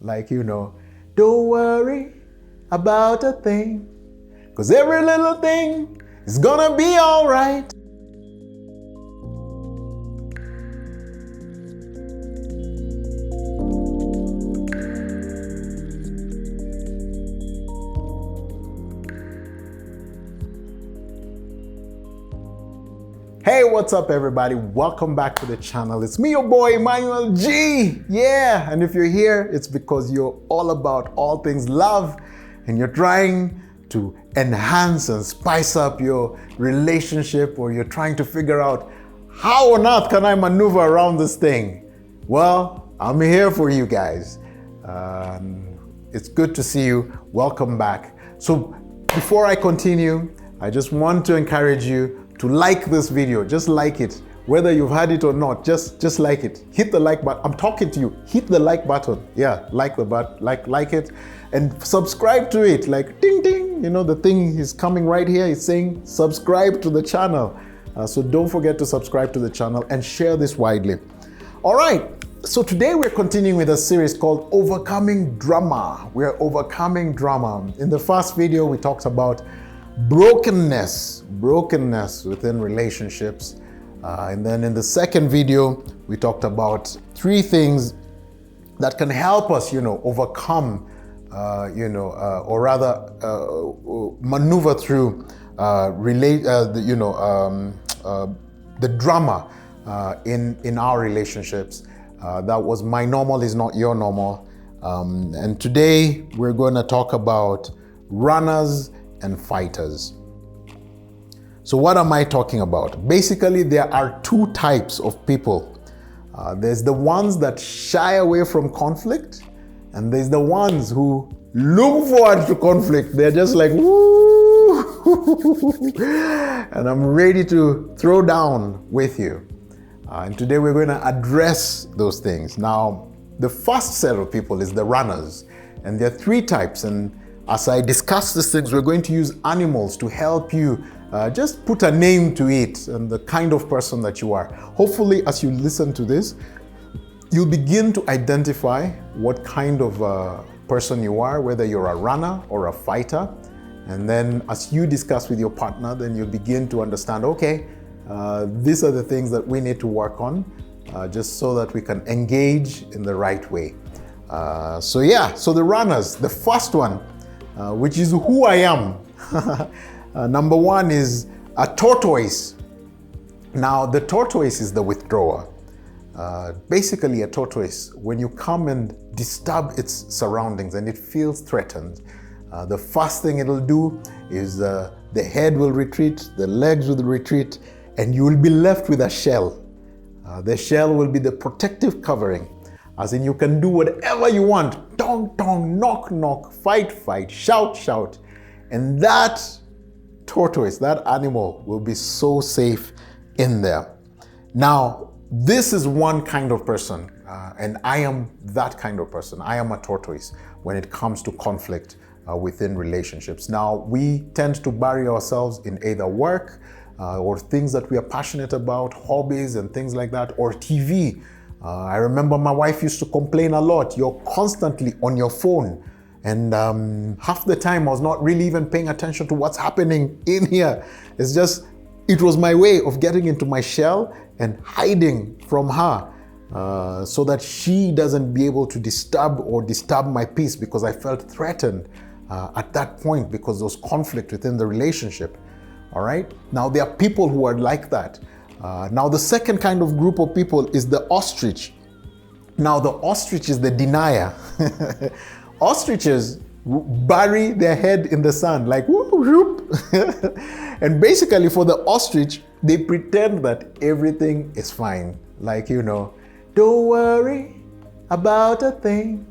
Like, don't worry about a thing, 'cause every little thing is gonna be all right. Hey, what's up everybody? Welcome back to the channel. It's me, your boy, Emmanuel G. Yeah, and if you're here, it's because you're all about all things love and you're trying to enhance and spice up your relationship, or you're trying to figure out how on earth can I maneuver around this thing? Well, I'm here for you guys. It's good to see you. Welcome back. So before I continue, I just want to encourage you to like this video. Just like it, whether you've had it or not. Just like it. Hit the like button. I'm talking to you. Hit the like button. Yeah, like the button, like it, and subscribe to it. Like ding ding. The thing is coming right here. It's saying subscribe to the channel. So don't forget to subscribe to the channel and share this widely. All right. So today we're continuing with a series called Overcoming Drama. We're overcoming drama. In the first video, we talked about brokenness within relationships. And then in the second video, we talked about 3 things that can help us, overcome, or rather maneuver through the drama in our relationships. That was my normal is not your normal. And today we're going to talk about runners and fighters. So what am I talking about? Basically, there are 2 types of people. There's the ones that shy away from conflict, and there's the ones who look forward to conflict. They're just like, woo, and I'm ready to throw down with you. And today we're going to address those things. Now, the first set of people is the runners, and there are 3 types. And as I discuss these things, we're going to use animals to help you just put a name to it and the kind of person that you are. Hopefully, as you listen to this, you'll begin to identify what kind of person you are, whether you're a runner or a fighter. And then as you discuss with your partner, then you'll begin to understand, okay, these are the things that we need to work on just so that we can engage in the right way. So the runners, the first one, which is who I am. Number 1 is a tortoise. Now, the tortoise is the withdrawer. Basically, a tortoise, when you come and disturb its surroundings and it feels threatened, the first thing it'll do is the head will retreat, the legs will retreat, and you will be left with a shell. The shell will be the protective covering. As in, you can do whatever you want. Tong, tong, knock, knock, fight, fight, shout, shout. And that tortoise, that animal, will be so safe in there. Now, this is one kind of person, and I am that kind of person. I am a tortoise when it comes to conflict within relationships. Now, we tend to bury ourselves in either work or things that we are passionate about, hobbies and things like that, or TV. I remember my wife used to complain a lot. You're constantly on your phone. And half the time I was not really even paying attention to what's happening in here. It was my way of getting into my shell and hiding from her so that she doesn't be able to disturb my peace, because I felt threatened at that point because there was conflict within the relationship. All right. Now, there are people who are like that. Now, the second kind of group of people is the ostrich. Now, the ostrich is the denier. Ostriches bury their head in the sand, like whoop, whoop. And basically, for the ostrich, they pretend that everything is fine. Like, don't worry about a thing,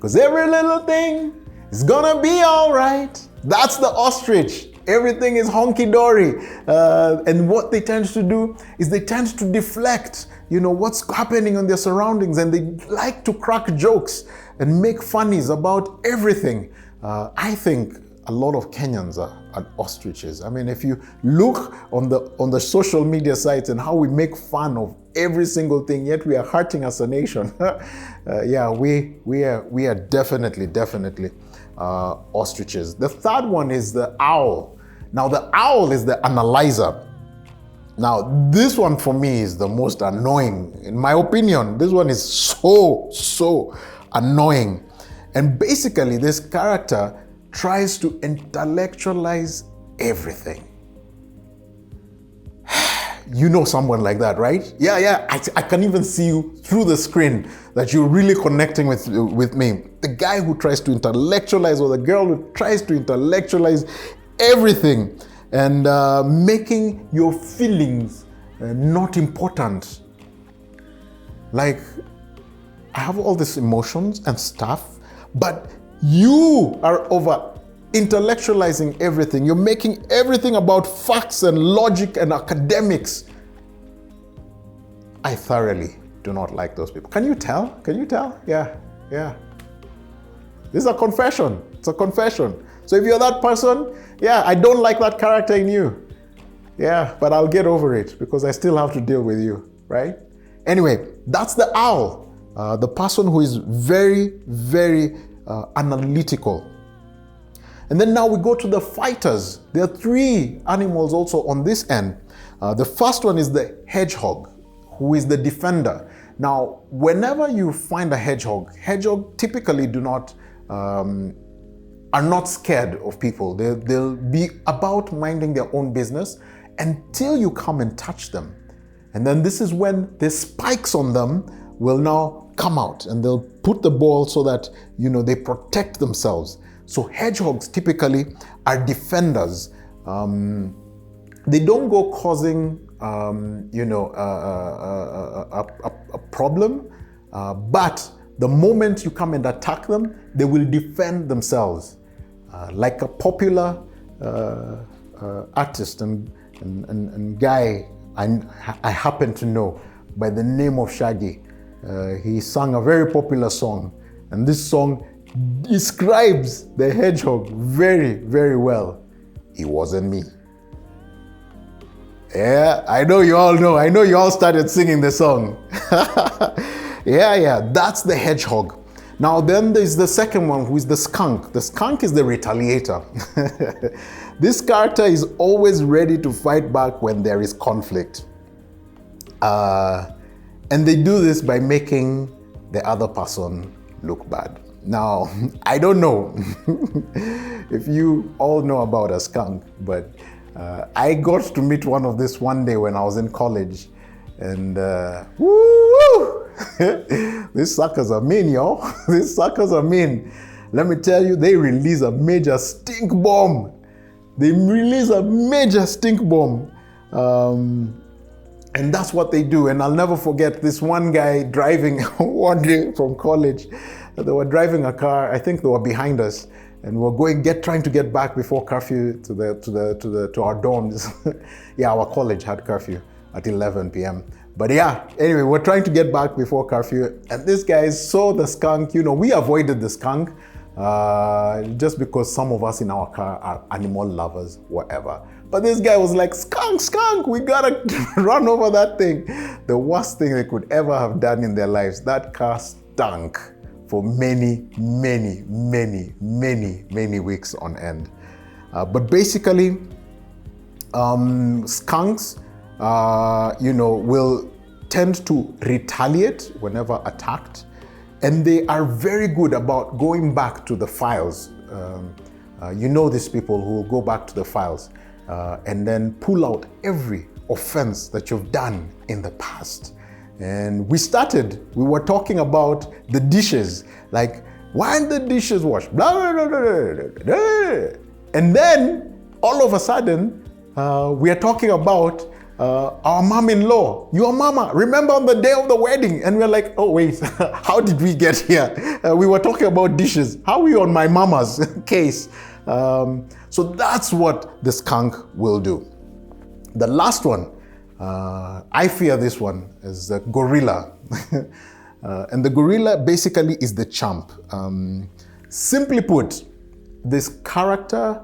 'cause every little thing is gonna be all right. That's the ostrich. Everything is honky-dory. And what they tend to do is they tend to deflect, what's happening on their surroundings, and they like to crack jokes and make funnies about everything. I think a lot of Kenyans are ostriches. I mean, if you look on the social media sites and how we make fun of every single thing, yet we are hurting as a nation. Yeah, we are definitely ostriches. The third one is the owl. Now, the owl is the analyzer. Now, this one for me is the most annoying. In my opinion, this one is so annoying. And basically, this character tries to intellectualize everything. You know someone like that, right? Yeah, I can even see you through the screen that you're really connecting with me. The guy who tries to intellectualize, or the girl who tries to intellectualize everything, and making your feelings not important. Like, I have all these emotions and stuff, but you are over intellectualizing everything. You're making everything about facts and logic and academics. I thoroughly do not like those people. Can you tell? Can you tell? Yeah. This is a confession. It's a confession. So if you're that person, yeah, I don't like that character in you. Yeah, but I'll get over it because I still have to deal with you, right? Anyway, that's the owl, the person who is very analytical. And then now we go to the fighters. There are three animals also on this end. The first one is the hedgehog, who is the defender. Now, whenever you find a hedgehog typically are not scared of people. They'll be about minding their own business until you come and touch them. And then this is when the spikes on them will now come out, and they'll put the ball so that, they protect themselves. So hedgehogs typically are defenders. They don't go causing, a problem, but the moment you come and attack them, they will defend themselves. Like a popular artist and guy I happen to know by the name of Shaggy. He sang a very popular song, and this song describes the hedgehog very well. It wasn't me. Yeah, I know you all know. I know you all started singing the song. Yeah, that's the hedgehog. Now then there's the second one, who is the skunk. The skunk is the retaliator. This character is always ready to fight back when there is conflict. And they do this by making the other person look bad. Now, I don't know if you all know about a skunk, but I got to meet one of this one day when I was in college. And these suckers are mean, yo. These suckers are mean. Let me tell you, they release a major stink bomb. And that's what they do. And I'll never forget this one guy driving one day from college. They were driving a car. I think they were behind us, and we were trying to get back before curfew to our dorms. Yeah, our college had curfew at 11 p.m. But yeah, anyway, we're trying to get back before curfew, and this guy saw the skunk. We avoided the skunk just because some of us in our car are animal lovers, whatever. But this guy was like, skunk, we gotta run over that thing. The worst thing they could ever have done in their lives. That car stunk for many weeks on end. But basically, skunks, will tend to retaliate whenever attacked, and they are very good about going back to the files. These people who will go back to the files and then pull out every offense that you've done in the past. And we were talking about the dishes, like, why aren't the dishes washed? Blah, blah, blah, blah, blah, blah. And then all of a sudden, we are talking about our mom-in-law, your mama, remember on the day of the wedding? And we're like, oh wait, how did we get here? We were talking about dishes. How are we on my mama's case? So that's what the skunk will do. The last one, I fear this one, is the gorilla. And the gorilla basically is the champ. Simply put, this character,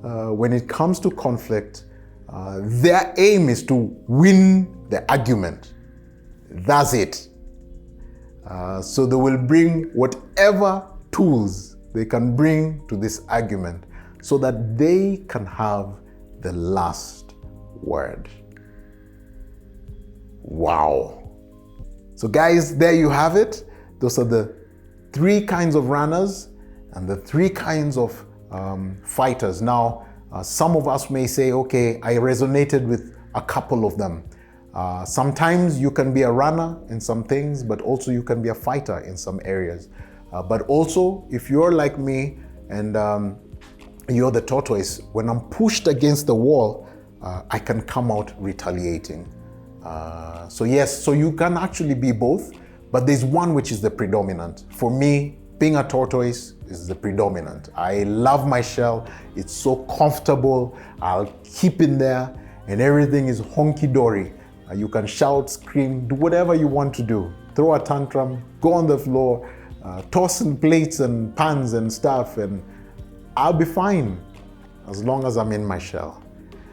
when it comes to conflict, their aim is to win the argument. That's it. So they will bring whatever tools they can bring to this argument so that they can have the last word. Wow. So guys, there you have it. Those are the 3 kinds of runners and the 3 kinds of fighters. Now, some of us may say, okay, I resonated with a couple of them. Sometimes you can be a runner in some things, but also you can be a fighter in some areas. But also, if you're like me and you're the tortoise, when I'm pushed against the wall, I can come out retaliating. So yes, so you can actually be both, but there's one which is the predominant. For me, being a tortoise is the predominant. I love my shell. It's so comfortable. I'll keep in there and everything is honky-dory. You can shout, scream, do whatever you want to do. Throw a tantrum, go on the floor, toss in plates and pans and stuff, and I'll be fine as long as I'm in my shell.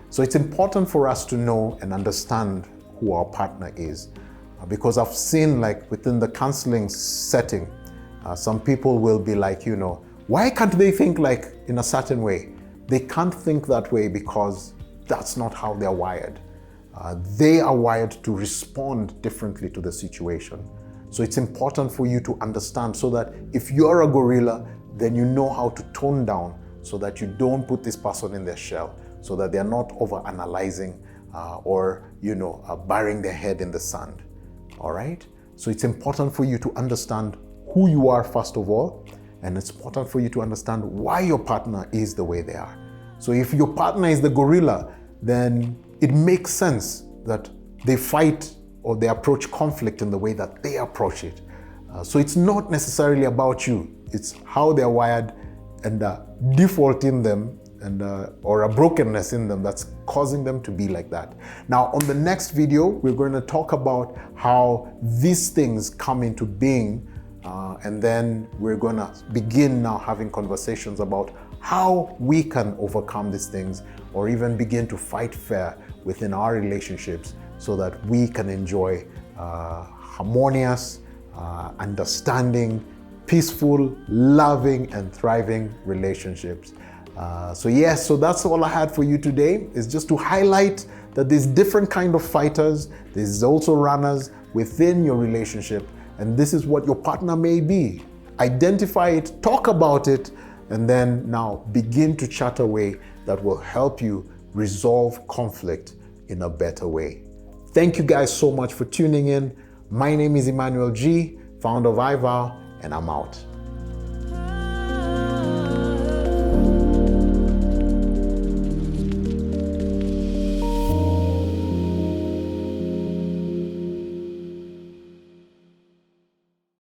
So it's important for us to know and understand who our partner is. Because I've seen, like, within the counseling setting, some people will be like, why can't they think like in a certain way? They can't think that way because that's not how they're wired. They are wired to respond differently to the situation. So it's important for you to understand so that if you're a gorilla, then you know how to tone down so that you don't put this person in their shell, so that they're not over-analyzing or burying their head in the sand. All right? So it's important for you to understand who you are first of all, and it's important for you to understand why your partner is the way they are. So if your partner is the gorilla, then it makes sense that they fight or they approach conflict in the way that they approach it. So it's not necessarily about you. It's how they're wired and a default in them and or a brokenness in them that's causing them to be like that. Now, on the next video, we're going to talk about how these things come into being, and then we're going to begin now having conversations about how we can overcome these things or even begin to fight fair within our relationships so that we can enjoy harmonious, understanding, peaceful, loving, and thriving relationships. So that's all I had for you today, is just to highlight that there's different kind of fighters, there's also runners within your relationship, and this is what your partner may be. Identify it, talk about it, and then now begin to chart a way that will help you resolve conflict in a better way. Thank you guys so much for tuning in. My name is Emmanuel G, founder of Ivow, and I'm out.